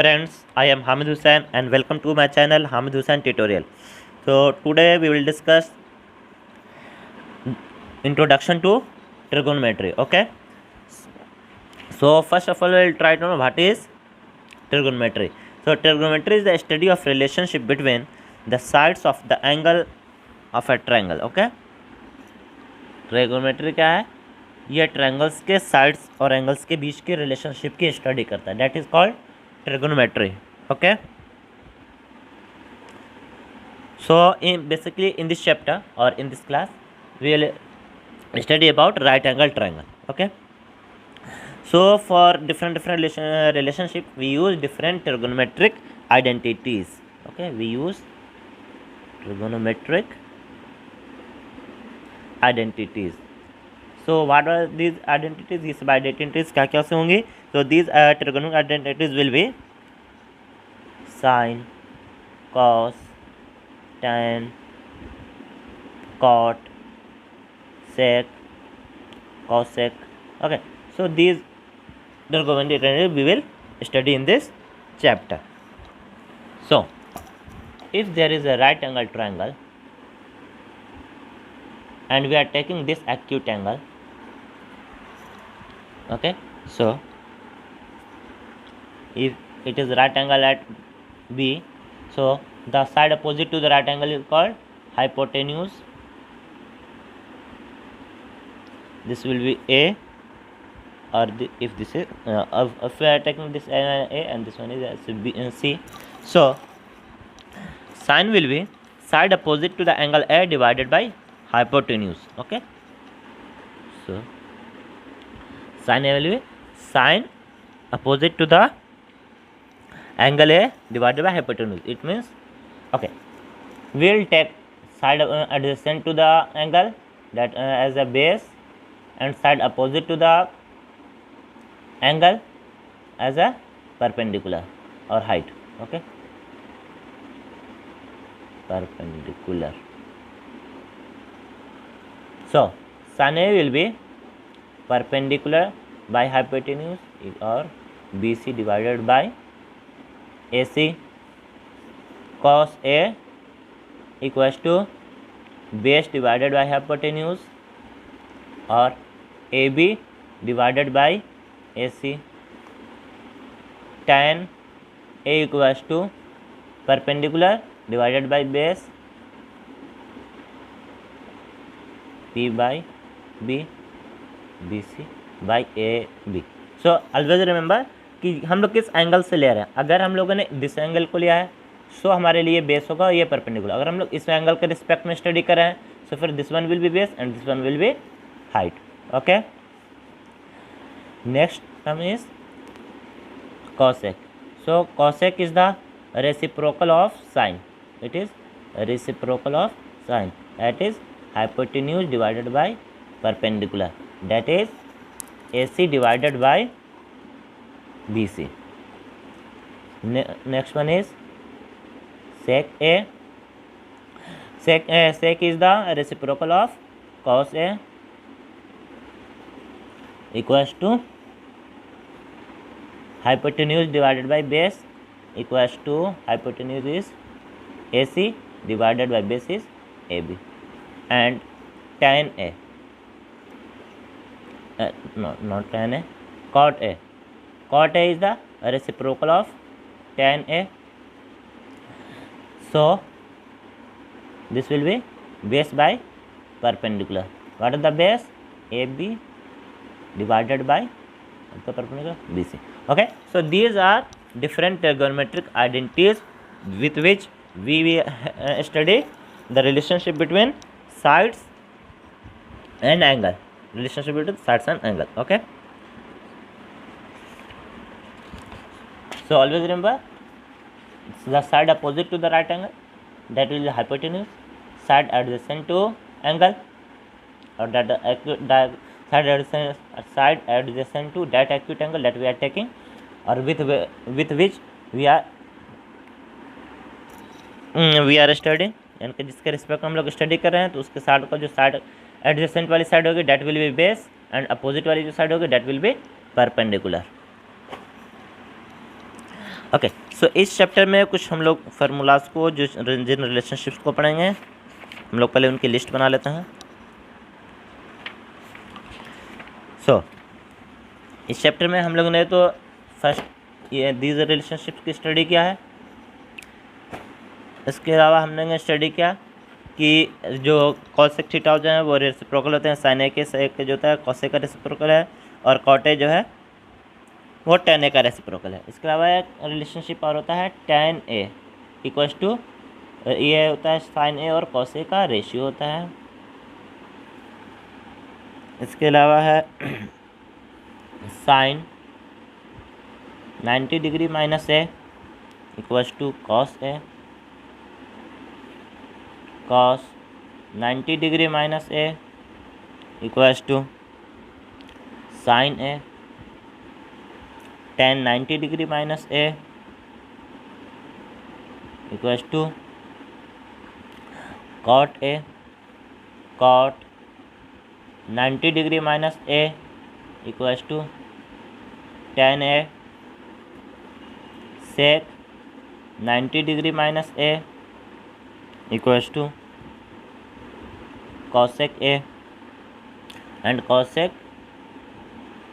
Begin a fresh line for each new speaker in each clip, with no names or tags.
Friends, I am Hamid Hussain and welcome to my channel Hamid Hussain Tutorial. So today we will discuss introduction to trigonometry. Okay. So first of all, we will try to know what is trigonometry. So trigonometry is the study of relationship between the sides of the angle of a triangle. Okay. Trigonometry क्या है? ये triangles के sides और angles के बीच के relationship की study करता है. That is called trigonometry. Okay. So basically in this chapter or in this class we will study about right angle triangle. Okay. So for different relationship we use different trigonometric identities. Okay, we use trigonometric identities. So what are these identities? These identities क्या क्या से होंगी? So these trigonometric identities will be sine, cos, tan, cot, sec, cosec. Okay, so these trigonometric identities we will study in this chapter. So if there is a right angle triangle and we are taking this acute angle, okay, so if it is right angle at B, so the side opposite to the right angle is called hypotenuse. This will be A, or if this is if we are taking this A and this one is B and C, so sine will be side opposite to the angle A divided by hypotenuse. Okay, so sine A will be sine opposite to the angle A divided by hypotenuse. It means, okay, we will take side adjacent to the angle, that as a base, and side opposite to the angle as a perpendicular or height. Okay, perpendicular. So sin A will be perpendicular by hypotenuse or BC divided by AC. Cos A equals to base divided by hypotenuse or AB divided by AC. Tan A equals to perpendicular divided by base P by B, BC by AB. So always remember कि हम लोग किस angle से ले रहे हैं. अगर हम लोगों ने दिस एंगल को लिया है सो हमारे लिए बेस होगा ये परपेंडिकुलर. अगर हम लोग इस एंगल के रिस्पेक्ट में स्टडी कर रहे हैं सो फिर this one will be base and this one will be height. Okay. Next term is cosec. So cosec is the reciprocal of sine. It is reciprocal of sine. That is hypotenuse divided by perpendicular. That is AC divided by BC. Next one is sec A. Sec is the reciprocal of cos A equals to hypotenuse divided by base equals to hypotenuse is AC divided by base is AB. And tan A, no, not tan A, cot A. Cot A is the reciprocal of tan A. So this will be base by perpendicular. What is the base? AB divided by the perpendicular BC. Okay, so these are different trigonometric identities with which we study the relationship between sides and angle. Relationship between sides and angle. Okay, so always remember the side opposite to the right angle, that will be hypotenuse. Side adjacent to angle, or that side adjacent to that acute angle that we are taking, or with which we are studying, यानी कि जिसके respect हम लोग study कर रहे हैं तो उसके साइड का जो साइड एडजेसेंट वाली साइड होगी that will be base and opposite वाली जो साइड होगी that will be perpendicular. Okay, so इस चैप्टर में कुछ हम लोग फार्मूलाज को जो जिन रिलेशनशिप्स को पढ़ेंगे हम लोग पहले उनकी लिस्ट बना लेते हैं। सो इस चैप्टर में हम लोगों ने तो फर्स्ट ये दीज रिलेशनशिप्स की स्टडी किया है। इसके अलावा हमने स्टडी किया कि जो कॉसेक थीटा जो है वो रेसिप्रोकल होते हैं, साइन ए के सेक जो होता है कॉसेक का रेसिप्रोकल है, और कॉट ए जो है वो टेन ए का रेसिप्रोकल है। इसके अलावा एक रिलेशनशिप और होता है टेन ए इक्वल्स टू ये होता है साइन ए और कॉस ए का रेशियो होता है। इसके अलावा है sine 90 degree minus a equals to cos a, cos 90 degree minus a equals to sine a, tan 90 degree minus a equals to cot a, cot 90 degree minus a equals to tan a, sec 90 degree minus a equals to cosec a, and cosec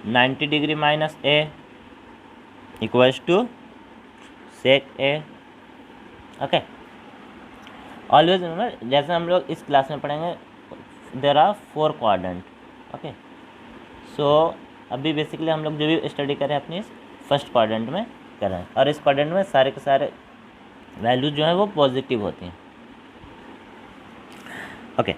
90 degree minus a equals to sec a. Okay, always remember जैसे हम लोग इस class में पढ़ेंगे there are 4 quadrant. Okay, so अभी basically हम लोग जो भी स्टडी कर रहे हैं अपनी फर्स्ट क्वाड्रेंट में कर रहे हैं, और इस क्वाड्रेंट में सारे के सारे वैल्यूज जो है वो पॉजिटिव होती हैं। ओके,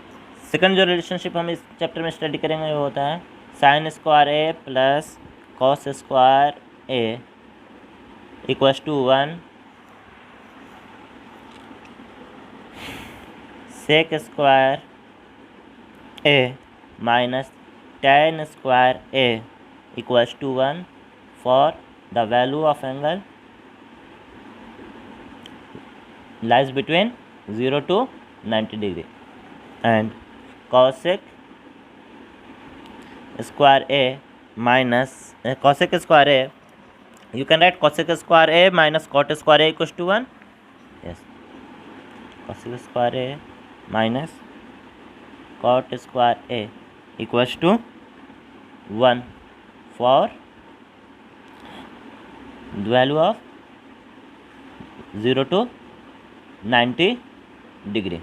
सेकंड जो रिलेशनशिप हम इस चैप्टर में स्टडी करेंगे वो होता है sine square a plus cos square a equals to 1 sec square a minus tan square a equals to 1 for the value of angle lies between 0 to 90 degree, and cosec square a minus cosec square a, you can write cosec square a minus cot square a equals to 1. Yes, cosec square a minus cot square a equals to 1 for the value of 0 to 90 degree.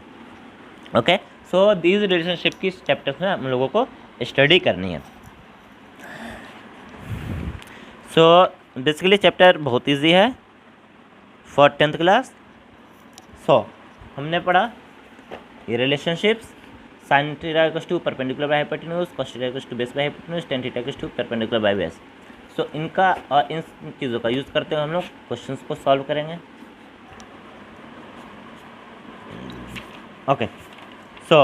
Okay, so these relationship की chapters में हम लोगों को study करनी है। So basically chapter बहुत easy है for 10th class. So हमने पढ़ा ये relationships sine theta equals to perpendicular by hypotenuse, cos theta equals to base by hypotenuse, tan theta equals to perpendicular by base. So इनका और इन चीज़ों का use करते हुए हम लोग क्वेश्चंस को सॉल्व करेंगे। Okay, so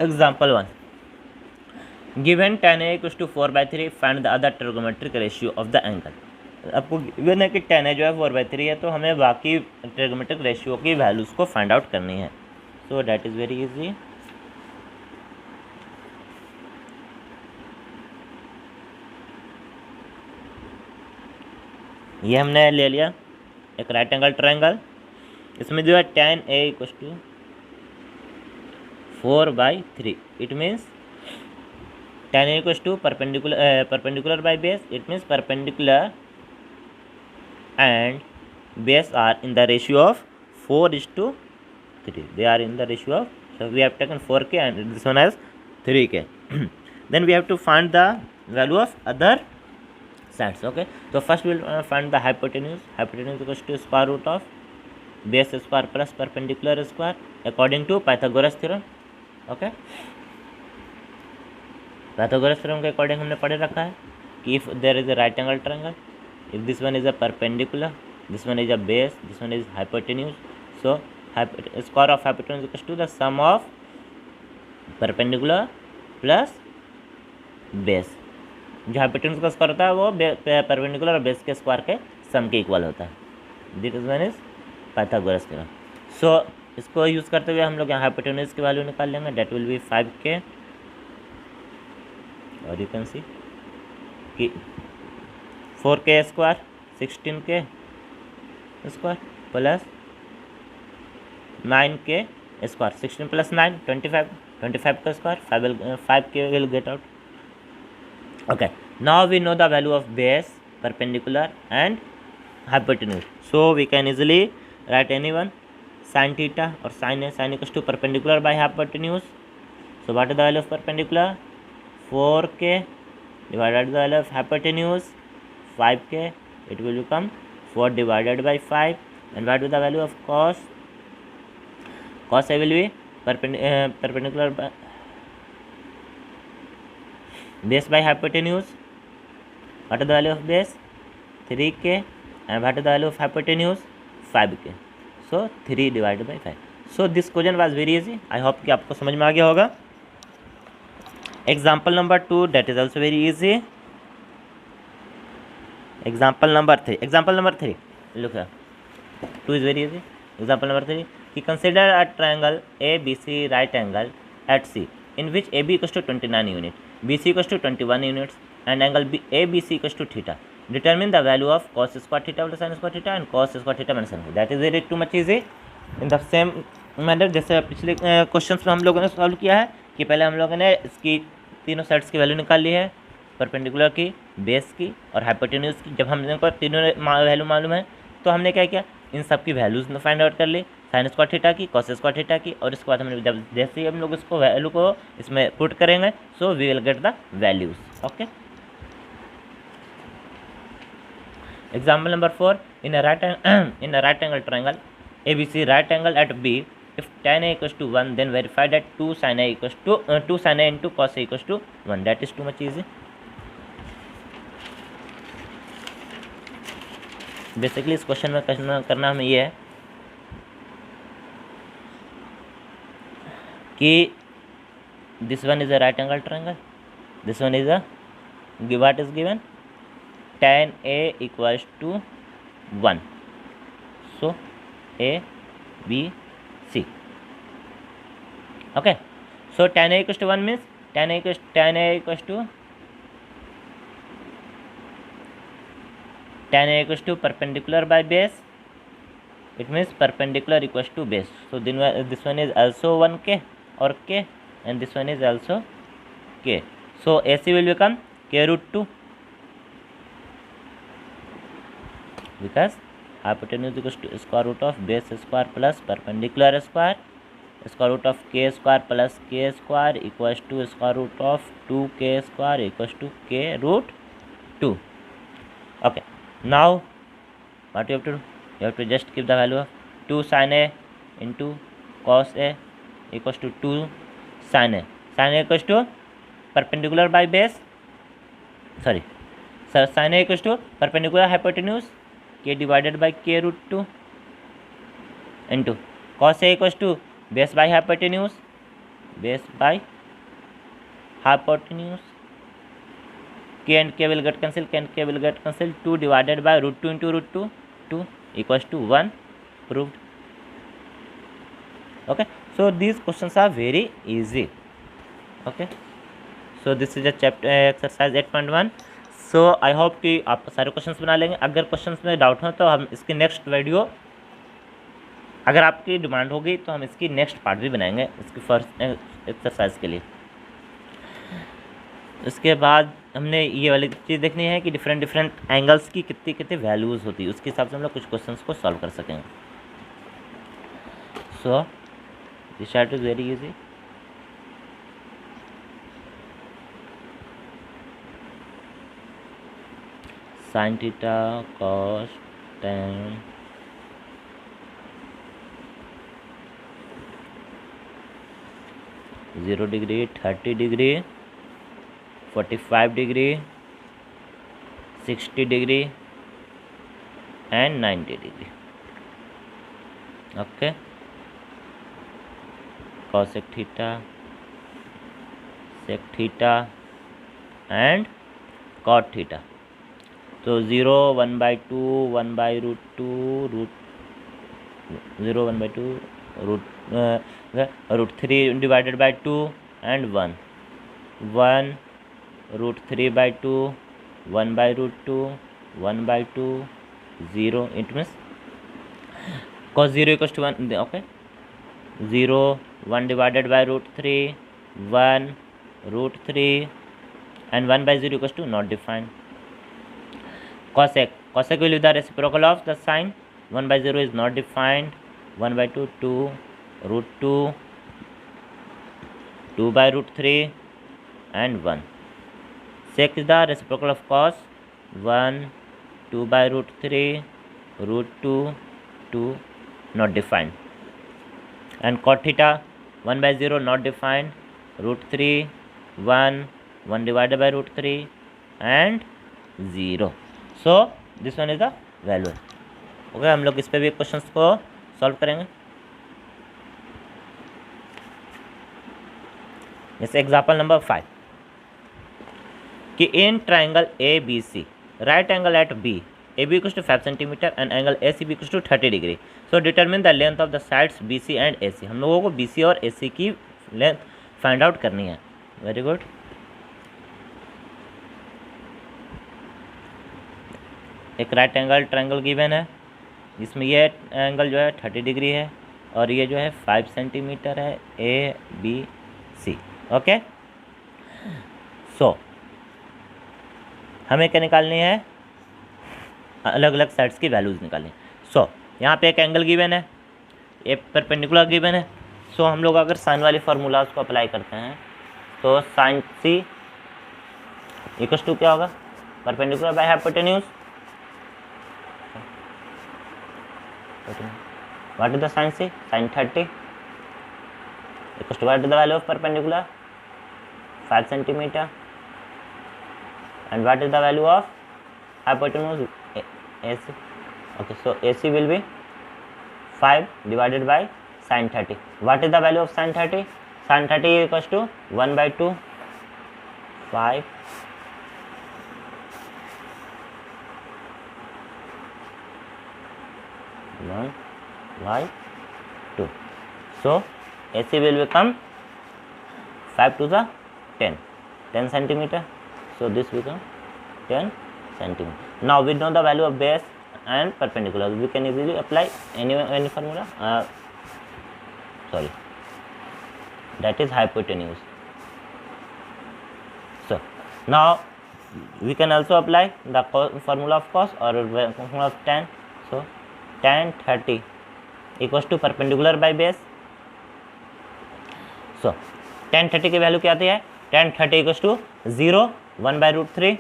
example 1, given tan a equals to 4/3 find the other trigonometric ratio of the angle। आपको गिवन है कि tan a जो है 4/3 है, तो हमें बाकी ट्रिगोनोमेट्रिक रेशियो की वैल्यूज़ को फाइंड आउट करनी है। So that is very easy. ये हमने ले लिया एक राइट एंगल ट्रायंगल, इसमें जो है tan a equals to 4/3, it means tan a equals to perpendicular by base, it means perpendicular and base are in the ratio of 4:3, they are in the ratio of, so we have taken 4k and this one has 3k। then we have to find the value of other sides। okay, so first we will find the hypotenuse equals to square root of base square plus perpendicular square according to Pythagoras theorem। okay, Pythagoras theorem के according हमने पढ़े रखा है कि if there is a right angle triangle, if this one is a perpendicular, this one is a base, this one is hypotenuse, so square of hypotenuse equals to the sum of perpendicular plus base। जो hypotenuse का square होता है वो perpendicular और base के square के सम के equal होता है। This one is Pythagoras theorem. So इसको यूज़ करते हुए हम लोग यहाँ हाइपोटेन्यूज की वैल्यू निकाल लेंगे, डेट विल बी 5k, और यू कैन सी कि 4k square 16k square plus 9k square, 16 plus 9 25 का square, 5k will get out. Okay, now we know the value of base, perpendicular and hypotenuse, so we can easily write anyone, sin theta or sin A. Sin equals to perpendicular by hypotenuse. So what is the value of perpendicular? 4k divided by the value of hypotenuse 5k, it will become 4 divided by 5. And what is the value of cos? Cos A will be perpendicular by base by hypotenuse. What is the value of base? 3k. And what is the value of hypotenuse? 5k. So 3 divided by 5. So this question was very easy. I hope कि आपको समझ में आ गया होगा. Example number 2, that is also very easy. Example number 3. Look here. 2 is very easy. Example number 3. कि consider a triangle ABC right angle at C, in which AB equals to 29 units, BC equals to 21 units, and angle ABC equals to theta. Determine the value of cos square theta plus sin square theta and cos square theta minus sin. That is very too much easy. In the same manner जैसे पिछले question में हम लोगों ने solve किया है कि पहले हम लोगों ने इसकी तीनों साइड्स की वैल्यू निकाल ली है, परपेंडिकुलर की, बेस की और हाइपोटेन्यूज की. जब हमने को तीनों वैल्यू मालूम है तो हमने क्या किया, इन सब की वैल्यूज़ फाइंड आउट कर ली, साइन स्क्वायर थीटा की, कॉस स्क्वायर थीटा की, और इसके बाद हमने जब जैसे ही हम लोग इसको वैल्यू को इसमें पुट करेंगे so we will get the values. Okay. Example number 4. In a right angle triangle ABC right angle at B, if tan A equals to 1, then verify that 2 sin A equals to 2 sin A into cos A equals to 1. That is too much easy. Basically इस question में करना हमें ये है कि this one is a right angle triangle, this one is a what is given, tan A equals to 1. So A, B, C. Okay. So tan A equals to 1 means tan A equals to perpendicular by base. It means perpendicular equals to base. So then this one is also 1k or k, and this one is also k. So AC will become k root 2 because hypotenuse equals to square root of base square plus perpendicular square. Square root of k square plus k square equals to square root of 2k square equals to k root 2. Okay. Now what you have to do? You have to just keep the value of 2 sin A into cos A equals to 2 sin A. Sin A equals to perpendicular by base. Sorry. So sin A equals to perpendicular hypotenuse k divided by k root 2 into cos A equals to base by hypotenuse k and k will get cancelled, 2 divided by root 2 into root 2, 2 equals to 1. Proved. Okay, so these questions are very easy. Okay, so this is a chapter exercise 8.1. So I hope कि आप सारे questions बना लेंगे. अगर questions में doubt हो तो हम इसकी नेक्स्ट वीडियो, अगर आपकी डिमांड होगी तो हम इसकी नेक्स्ट पार्ट भी बनाएंगे इसकी फर्स्ट एक्सरसाइज के लिए. इसके बाद हमने ये वाली चीज़ देखनी है कि डिफरेंट एंगल्स की कितनी वैल्यूज़ होती है, उसके हिसाब से हम लोग कुछ क्वेश्चंस को सॉल्व कर सकेंगे. So this part is very easy. sin theta cos tan 0 degree, 30 degree, 45 degree, 60 degree and 90 degree. Okay, cosec theta, sec theta and cot theta. So 0, 1 by 2, 1 by root 2, root 0, 1 by 2, root 3 divided by 2 and 1, 1 root 3 by 2 1/√2, 1/2, 0. It means cos 0 equals to 1. Okay, 0, 1 divided by √3, 1, √3, and 1/0 equals to not defined. Cosec will be the reciprocal of the sign. 1/0 is not defined. 1/2, 2, √2, 2/√3, and 1. Sec is the reciprocal of cos. 1, 2/√3, √2, 2, not defined. And cot theta, 1/0 not defined, √3, 1, 1 divided by √3, and 0. So this one is the value. Okay, हम लोग इस पे भी questions को solve करेंगे. जैसे example number 5 कि in triangle A B C right angle at B A B equals to 5 centimetre and angle A C B equals to 30 degree. So determine the length of the sides B C and A C. हम लोगों को B C और ए सी की length find out करनी है. Very good. एक right angle triangle given है जिसमें ये एंगल जो है 30 डिग्री है और ये जो है 5 सेंटीमीटर है. ए बी सी. ओके, सो हमें क्या निकालनी है, अलग अलग साइड्स की वैल्यूज़ निकालनी. सो यहाँ पे एक एंगल गिवन है, एक परपेंडिकुलर गिवन है. सो हम लोग अगर साइन वाली फार्मूलाज को अप्लाई करते हैं तो साइन सी इक्वल्स टू क्या होगा, perpendicular by hypotenuse. What is the sin C? Sin 30 equals to what is the value of perpendicular? 5 centimeter. And what is the value of hypotenuse? AC. Okay, so AC will be 5 divided by sin 30. What is the value of sin 30? Sin 30 equals to 1/2, 5. By 2. So AC will become 5 to the 10 centimeter. So this become 10 centimeter. Now we know the value of base and perpendicular. We can easily apply any formula. That is hypotenuse. So now we can also apply the formula of cos or formula of tan. So tan 30 equals to perpendicular by base. So tan 30 की value क्या आती है, tan 30 equals to 0, 1/√3,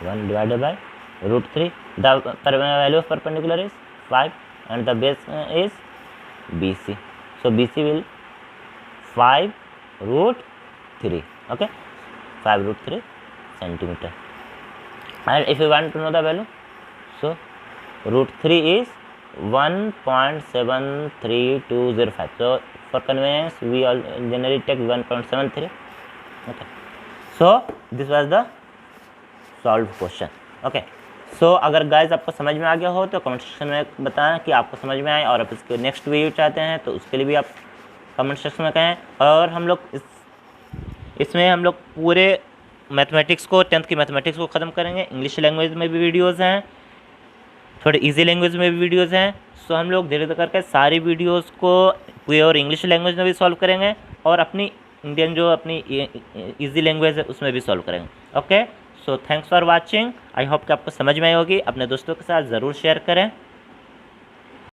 1 divided by √3. The value of perpendicular is 5 and the base is BC. So BC will 5√3. Okay, 5√3 centimeter. And if you want to know the value, so √3 is 1.73205. So for convenience we all generally take 1.73. Okay, so this was the solved question. Okay, so अगर guys आपको समझ में आ गया हो तो comment section में बताएं कि आपको समझ में आए, और आप इसके नेक्स्ट वीडियो चाहते हैं तो उसके लिए भी आप कमेंट सेक्शन में कहें. और हम लोग इसमें हम लोग पूरे मैथमेटिक्स को 10th की मैथमेटिक्स को ख़त्म करेंगे. इंग्लिश लैंग्वेज में भी वीडियोज़ हैं, थोड़े इजी लैंग्वेज में भी वीडियोज़ हैं. सो हम लोग धीरे धीरे करके सारी वीडियोज़ को प्योर इंग्लिश लैंग्वेज में भी सॉल्व करेंगे और अपनी इंडियन जो अपनी इजी लैंग्वेज है उसमें भी सॉल्व करेंगे. Okay, so thanks for watching. I hope कि आपको समझ में आई होगी. अपने दोस्तों के साथ ज़रूर शेयर करें.